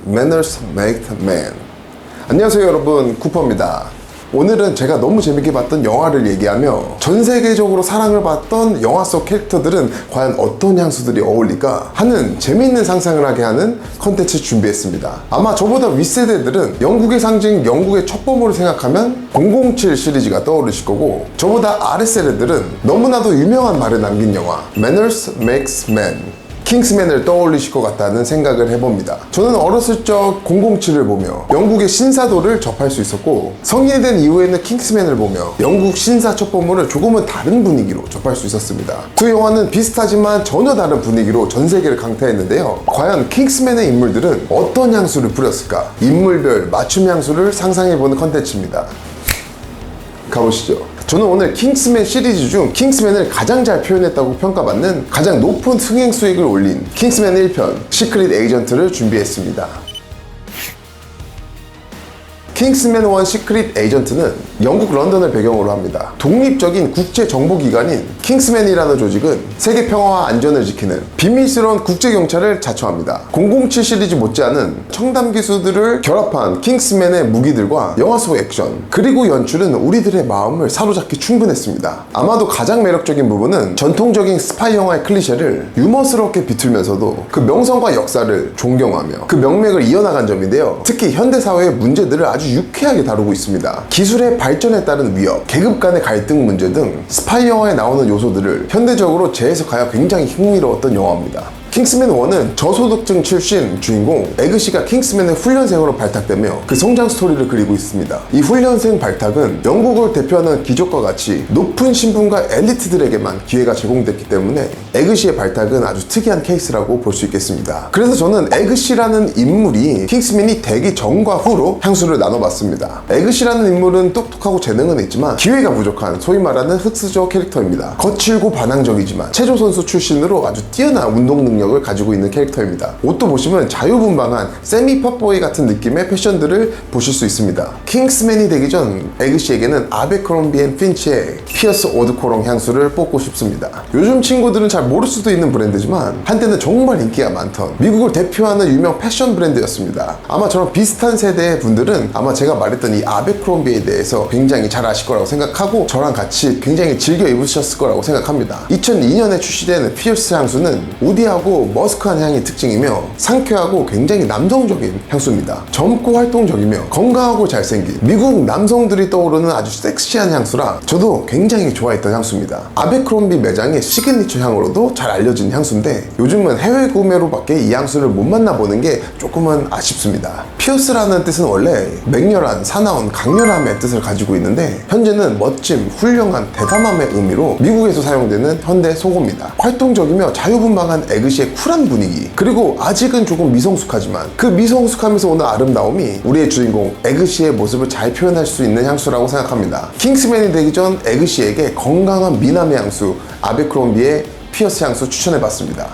Manners make man. 안녕하세요 여러분, 쿠퍼입니다. 오늘은 제가 너무 재밌게 봤던 영화를 얘기하며 전 세계적으로 사랑을 받던 영화 속 캐릭터들은 과연 어떤 향수들이 어울릴까 하는 재미있는 상상을 하게 하는 컨텐츠 준비했습니다. 아마 저보다 윗세대들은 영국의 상징, 영국의 첩보물을 생각하면 007 시리즈가 떠오르실 거고, 저보다 아랫세대들은 너무나도 유명한 말을 남긴 영화 Manners makes man, 킹스맨을 떠올리실 것 같다는 생각을 해봅니다. 저는 어렸을 적 007을 보며 영국의 신사도를 접할 수 있었고, 성인이 된 이후에는 킹스맨을 보며 영국 신사 첩보물을 조금은 다른 분위기로 접할 수 있었습니다. 두 영화는 비슷하지만 전혀 다른 분위기로 전 세계를 강타했는데요. 과연 킹스맨의 인물들은 어떤 향수를 뿌렸을까? 인물별 맞춤 향수를 상상해보는 컨텐츠입니다. 가보시죠. 저는 오늘 킹스맨 시리즈 중 킹스맨을 가장 잘 표현했다고 평가받는 가장 높은 흥행 수익을 올린 킹스맨 1편 시크릿 에이전트를 준비했습니다. 킹스맨 1 시크릿 에이전트는 영국 런던을 배경으로 합니다. 독립적인 국제정보기관인 킹스맨이라는 조직은 세계 평화와 안전을 지키는 비밀스러운 국제경찰을 자처합니다. 007 시리즈 못지않은 첨단 기술들을 결합한 킹스맨의 무기들과 영화 속 액션, 그리고 연출은 우리들의 마음을 사로잡기 충분했습니다. 아마도 가장 매력적인 부분은 전통적인 스파이 영화의 클리셰를 유머스럽게 비틀면서도 그 명성과 역사를 존경하며 그 명맥을 이어나간 점인데요. 특히 현대사회의 문제들을 아주 유쾌하게 다루고 있습니다. 기술의 발전에 따른 위협, 계급 간의 갈등 문제 등 스파이 영화에 나오는 요소들을 현대적으로 재해석하여 굉장히 흥미로웠던 영화입니다. 킹스맨 1은 저소득층 출신 주인공 에그시가 킹스맨의 훈련생으로 발탁되며 그 성장 스토리를 그리고 있습니다. 이 훈련생 발탁은 영국을 대표하는 귀족과 같이 높은 신분과 엘리트들에게만 기회가 제공됐기 때문에 에그시의 발탁은 아주 특이한 케이스라고 볼 수 있겠습니다. 그래서 저는 에그시라는 인물이 킹스맨이 되기 전과 후로 향수를 나눠봤습니다. 에그시라는 인물은 똑똑하고 재능은 있지만 기회가 부족한 소위 말하는 흑수저 캐릭터입니다. 거칠고 반항적이지만 체조 선수 출신으로 아주 뛰어난 운동 능력을 가지고 있는 캐릭터입니다. 옷도 보시면 자유분방한 세미 팝보이 같은 느낌의 패션들을 보실 수 있습니다. 킹스맨이 되기 전 에그시에게는 아베크롬비 앤 핀치의 피어스 오드코롱 향수를 뽑고 싶습니다. 요즘 친구들은 잘 모를 수도 있는 브랜드지만 한때는 정말 인기가 많던 미국을 대표하는 유명 패션 브랜드였습니다. 아마 저랑 비슷한 세대의 분들은 아마 제가 말했던 이 아베크롬비에 대해서 굉장히 잘 아실 거라고 생각하고 저랑 같이 굉장히 즐겨 입으셨을 거라고 생각합니다. 2002년에 출시된 피어스 향수는 우디하고 머스크한 향이 특징이며 상쾌하고 굉장히 남성적인 향수입니다. 젊고 활동적이며 건강하고 잘생긴 미국 남성들이 떠오르는 아주 섹시한 향수라 저도 굉장히 좋아했던 향수입니다. 아베크롬비 매장의 시그니처 향으로도 잘 알려진 향수인데 요즘은 해외 구매로밖에 이 향수를 못 만나보는 게 조금은 아쉽습니다. 피어스라는 뜻은 원래 맹렬한, 사나운, 강렬함의 뜻을 가지고 있는데 현재는 멋짐, 훌륭한, 대담함의 의미로 미국에서 사용되는 현대 속어입니다. 활동적이며 자유분방한 에그시의 쿨한 분위기, 그리고 아직은 조금 미성숙하지만 그 미성숙함에서 오는 아름다움이 우리의 주인공 에그시의 모습을 잘 표현할 수 있는 향수라고 생각합니다. 킹스맨이 되기 전 에그시에게 건강한 미남의 향수 아베크롬비의 피어스 향수 추천해봤습니다.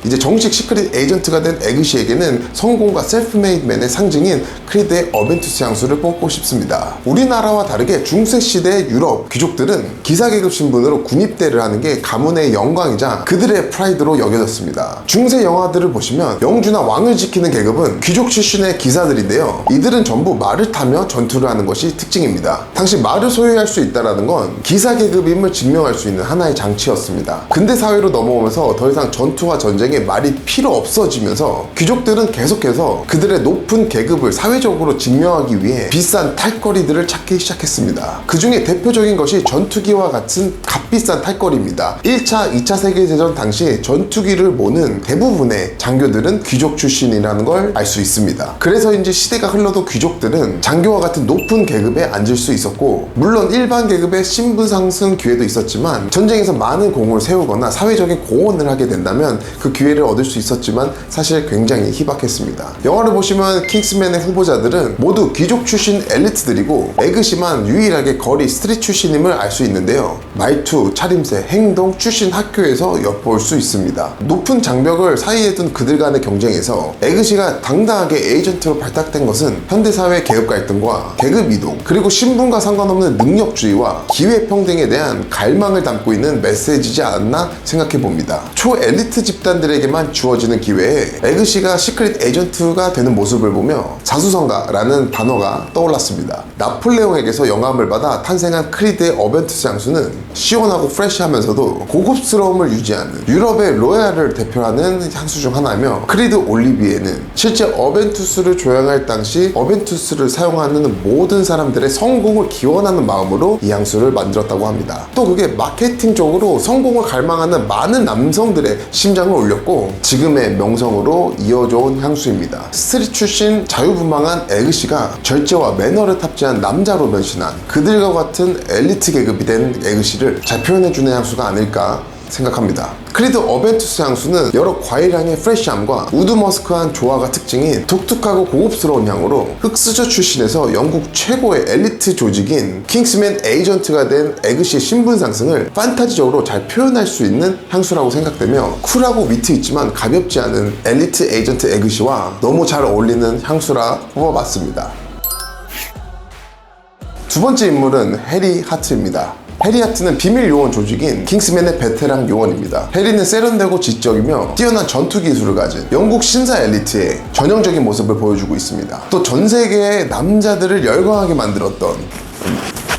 이제 정식 시크릿 에이전트가 된 에그시에게는 성공과 셀프메이드맨의 상징인 크리드의 어벤투스 향수를 뽑고 싶습니다. 우리나라와 다르게 중세시대의 유럽 귀족들은 기사계급 신분으로 군입대를 하는 게 가문의 영광이자 그들의 프라이드로 여겨졌습니다. 중세 영화들을 보시면 영주나 왕을 지키는 계급은 귀족 출신의 기사들인데요. 이들은 전부 말을 타며 전투를 하는 것이 특징입니다. 당시 말을 소유할 수 있다는 건 기사계급임을 증명할 수 있는 하나의 장치였습니다. 근대 사회로 넘어오면서 더 이상 전투와 전쟁에 말이 필요 없어지면서 귀족들은 계속해서 그들의 높은 계급을 사회적으로 증명하기 위해 비싼 탈거리들을 찾기 시작했습니다. 그 중에 대표적인 것이 전투기와 같은 값비싼 탈거리입니다. 1차, 2차 세계대전 당시 전투기를 모는 대부분의 장교들은 귀족 출신이라는 걸 알 수 있습니다. 그래서인지 시대가 흘러도 귀족들은 장교와 같은 높은 계급에 앉을 수 있었고, 물론 일반 계급의 신분 상승 기회도 있었지만 전쟁에서 많은 공을 세우거나 사회적인 공헌을 하게 된다면 그 기회를 얻을 수 있었지만 사실 굉장히 희박했습니다. 영화를 보시면 킹스맨의 후보자들은 모두 귀족 출신 엘리트들이고 에그시만 유일하게 거리 스트릿 출신임을 알 수 있는데요. 말투, 차림새, 행동, 출신 학교에서 엿볼 수 있습니다. 높은 장벽을 사이에 둔 그들 간의 경쟁에서 에그시가 당당하게 에이전트로 발탁된 것은 현대사회 계급 갈등과 계급 이동, 그리고 신분과 상관없는 능력주의와 기회평등에 대한 갈망을 담고 있는 메시지지 않았나 생각해봅니다. 초엘리트 집단들 남자들에게만 주어지는 기회에 에그시가 시크릿 에이전트가 되는 모습을 보며 자수성가라는 단어가 떠올랐습니다. 나폴레옹에게서 영감을 받아 탄생한 크리드의 어벤투스 향수는 시원하고 프레시하면서도 고급스러움을 유지하는 유럽의 로얄을 대표하는 향수 중 하나며, 크리드 올리비에는 실제 어벤투스를 조향할 당시 어벤투스를 사용하는 모든 사람들의 성공을 기원하는 마음으로 이 향수를 만들었다고 합니다. 또 그게 마케팅적으로 성공을 갈망하는 많은 남성들의 심장을 울렸고 지금의 명성으로 이어져온 향수입니다. 스트릿 출신 자유분방한 에그시가 절제와 매너를 탑재한 남자로 변신한 그들과 같은 엘리트 계급이 된 에그시를 잘 표현해주는 향수가 아닐까 생각합니다. 크리드 어벤투스 향수는 여러 과일향의 프레시함과 우드머스크한 조화가 특징인 독특하고 고급스러운 향으로 흑수저 출신에서 영국 최고의 엘리트 조직인 킹스맨 에이전트가 된 에그시의 신분 상승을 판타지적으로 잘 표현할 수 있는 향수라고 생각되며, 쿨하고 위트 있지만 가볍지 않은 엘리트 에이전트 에그시와 너무 잘 어울리는 향수라 뽑아봤습니다. 두 번째 인물은 해리 하트입니다. 해리 하트는 비밀 요원 조직인 킹스맨의 베테랑 요원입니다. 해리는 세련되고 지적이며 뛰어난 전투 기술을 가진 영국 신사 엘리트의 전형적인 모습을 보여주고 있습니다. 또 전 세계의 남자들을 열광하게 만들었던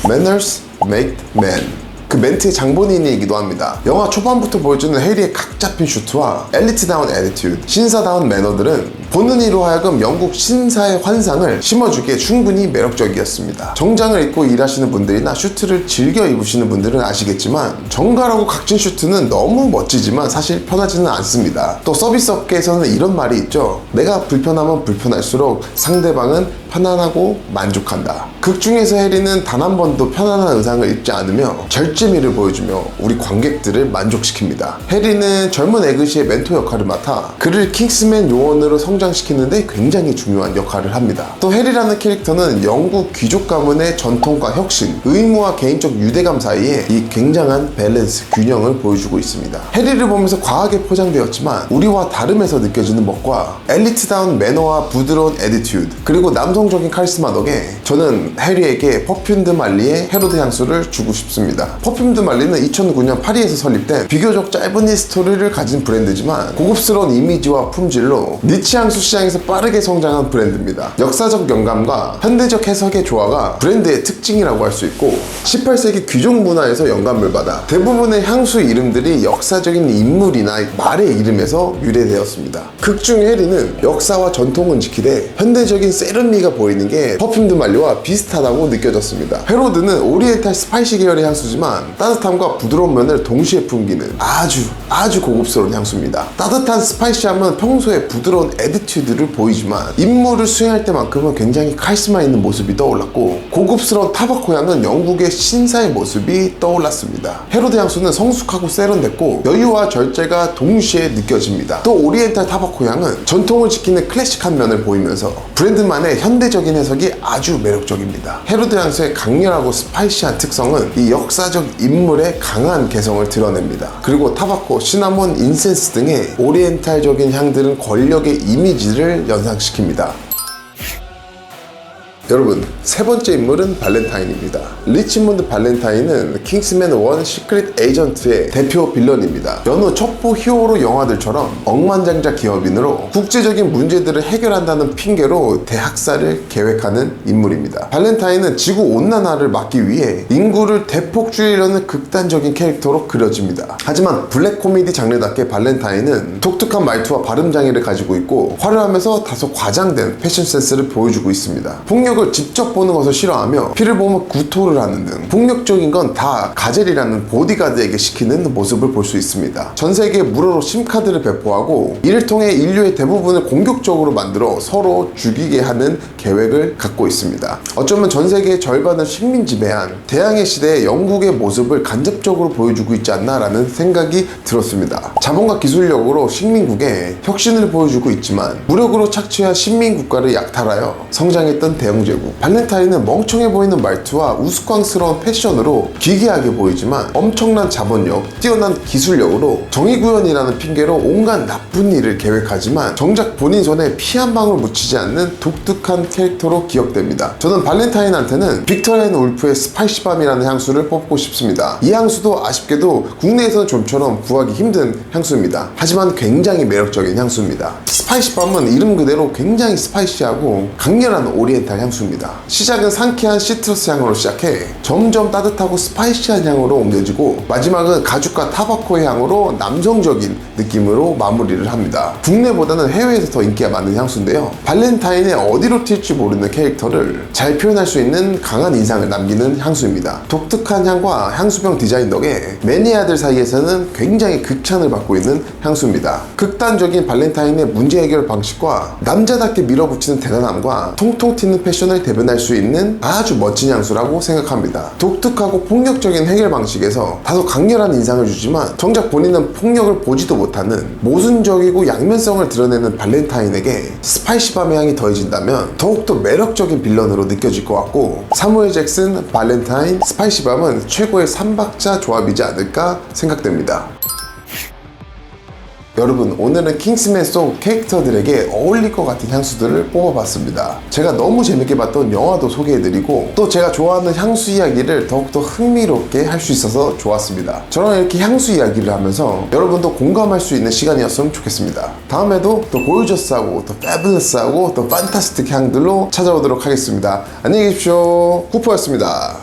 Manners make men, 그 멘트의 장본인이기도 합니다. 영화 초반부터 보여주는 해리의 각 잡힌 슈트와 엘리트다운 애티튜드, 신사다운 매너들은 보는 이로 하여금 영국 신사의 환상을 심어주기에 충분히 매력적이었습니다. 정장을 입고 일하시는 분들이나 슈트를 즐겨 입으시는 분들은 아시겠지만 정갈하고 각진 슈트는 너무 멋지지만 사실 편하지는 않습니다. 또 서비스 업계에서는 이런 말이 있죠. 내가 불편하면 불편할수록 상대방은 편안하고 만족한다. 극 중에서 해리는 단 한 번도 편안한 의상을 입지 않으며 절제미를 보여주며 우리 관객들을 만족시킵니다. 해리는 젊은 에그시의 멘토 역할을 맡아 그를 킹스맨 요원으로 성장시키는데 굉장히 중요한 역할을 합니다. 또 해리라는 캐릭터는 영국 귀족 가문의 전통과 혁신, 의무와 개인적 유대감 사이에 이 굉장한 밸런스, 균형을 보여주고 있습니다. 해리를 보면서 과하게 포장되었지만 우리와 다름에서 느껴지는 멋과 엘리트다운 매너와 부드러운 애티튜드, 그리고 남성적인 카리스마 덕에 저는 해리에게 퍼퓸 드 말리의 헤로드 향수를 주고 싶습니다. 퍼퓸 드 말리는 2009년 파리에서 설립된 비교적 짧은 히스토리를 가진 브랜드지만 고급스러운 이미지와 품질로 니치 향수 시장에서 빠르게 성장한 브랜드입니다. 역사적 영감과 현대적 해석의 조화가 브랜드의 특징이라고 할 수 있고, 18세기 귀족 문화에서 영감을 받아 대부분의 향수 이름들이 역사적인 인물이나 말의 이름에서 유래되었습니다. 극중 해리는 역사와 전통은 지키되 현대적인 세련미가 보이는 게 퍼퓸 드 말리와 비슷하다고 느껴졌습니다. 헤로드는 오리엔탈 스파이시 계열의 향수지만 따뜻함과 부드러운 면을 동시에 풍기는 아주 고급스러운 향수입니다. 따뜻한 스파이시함은 평소에 부드러운 애티튜드를 보이지만 임무를 수행할 때만큼은 굉장히 카리스마 있는 모습이 떠올랐고, 고급스러운 타바코 향은 영국의 신사의 모습이 떠올랐습니다. 헤로드 향수는 성숙하고 세련됐고 여유와 절제가 동시에 느껴집니다. 또 오리엔탈 타바코 향은 전통을 지키는 클래식한 면을 보이면서 브랜드만의 현대적인 해석이 아주 매력적입니다. 헤로드 향수의 강렬하고 스파이시한 특성은 이 역사적 인물의 강한 개성을 드러냅니다. 그리고 타바코, 시나몬, 인센스 등의 오리엔탈적인 향들은 권력의 이미지를 연상시킵니다. 여러분, 세 번째 인물은 발렌타인입니다. 리치몬드 발렌타인은 킹스맨 1 시크릿 에이전트의 대표 빌런입니다. 여느 첩보 히어로 영화들처럼 억만장자 기업인으로 국제적인 문제들을 해결한다는 핑계로 대학살을 계획하는 인물입니다. 발렌타인은 지구 온난화를 막기 위해 인구를 대폭 줄이려는 극단적인 캐릭터로 그려집니다. 하지만 블랙 코미디 장르답게 발렌타인은 독특한 말투와 발음 장애를 가지고 있고 화려하면서 다소 과장된 패션 센스를 보여주고 있습니다. 폭력을 직접 보는 것을 싫어하며 피를 보면 구토를 하는 등 폭력적인 건 다 가젤이라는 보디가드에게 시키는 모습을 볼 수 있습니다. 전 세계에 무료로 심카드를 배포하고 이를 통해 인류의 대부분을 공격적으로 만들어 서로 죽이게 하는 계획을 갖고 있습니다. 어쩌면 전 세계의 절반을 식민 지배한 대항해 시대의 영국의 모습을 간접적으로 보여주고 있지 않나라는 생각이 들었습니다. 자본과 기술력으로 식민국에 혁신을 보여주고 있지만 무력으로 착취한 식민국가를 약탈하여 성장했던 대영제 제국. 발렌타인은 멍청해 보이는 말투와 우스꽝스러운 패션으로 기괴하게 보이지만 엄청난 자본력, 뛰어난 기술력으로 정의구현이라는 핑계로 온갖 나쁜 일을 계획하지만 정작 본인 손에 피 한 방울 묻히지 않는 독특한 캐릭터로 기억됩니다. 저는 발렌타인한테는 빅토리아 앤 울프의 스파이시밤이라는 향수를 뽑고 싶습니다. 이 향수도 아쉽게도 국내에서는 좀처럼 구하기 힘든 향수입니다. 하지만 굉장히 매력적인 향수입니다. 스파이시밤은 이름 그대로 굉장히 스파이시하고 강렬한 오리엔탈 향수입니다. 시작은 상쾌한 시트러스 향으로 시작해 점점 따뜻하고 스파이시한 향으로 옮겨지고 마지막은 가죽과 타바코의 향으로 남성적인 느낌으로 마무리를 합니다. 국내보다는 해외에서 더 인기가 많은 향수인데요. 발렌타인의 어디로 튈지 모르는 캐릭터를 잘 표현할 수 있는 강한 인상을 남기는 향수입니다. 독특한 향과 향수병 디자인 덕에 매니아들 사이에서는 굉장히 극찬을 받고 있는 향수입니다. 극단적인 발렌타인의 문제 해결 방식과 남자답게 밀어붙이는 대단함과 통통 튀는 패션을 대변할 수 있는 아주 멋진 향수라고 생각합니다. 독특하고 폭력적인 해결 방식에서 다소 강렬한 인상을 주지만 정작 본인은 폭력을 보지도 못하는 모순적이고 양면성을 드러내는 발렌타인에게 스파이시밤의 향이 더해진다면 더욱더 매력적인 빌런으로 느껴질 것 같고, 사무엘 잭슨, 발렌타인, 스파이시밤은 최고의 3박자 조합이지 않을까 생각됩니다. 여러분, 오늘은 킹스맨 속 캐릭터들에게 어울릴 것 같은 향수들을 뽑아봤습니다. 제가 너무 재밌게 봤던 영화도 소개해드리고 또 제가 좋아하는 향수 이야기를 더욱더 흥미롭게 할 수 있어서 좋았습니다. 저랑 이렇게 향수 이야기를 하면서 여러분도 공감할 수 있는 시간이었으면 좋겠습니다. 다음에도 더 고유저스하고 더 패블러스하고 더 판타스틱 향들로 찾아오도록 하겠습니다. 안녕히 계십시오. 쿠퍼였습니다.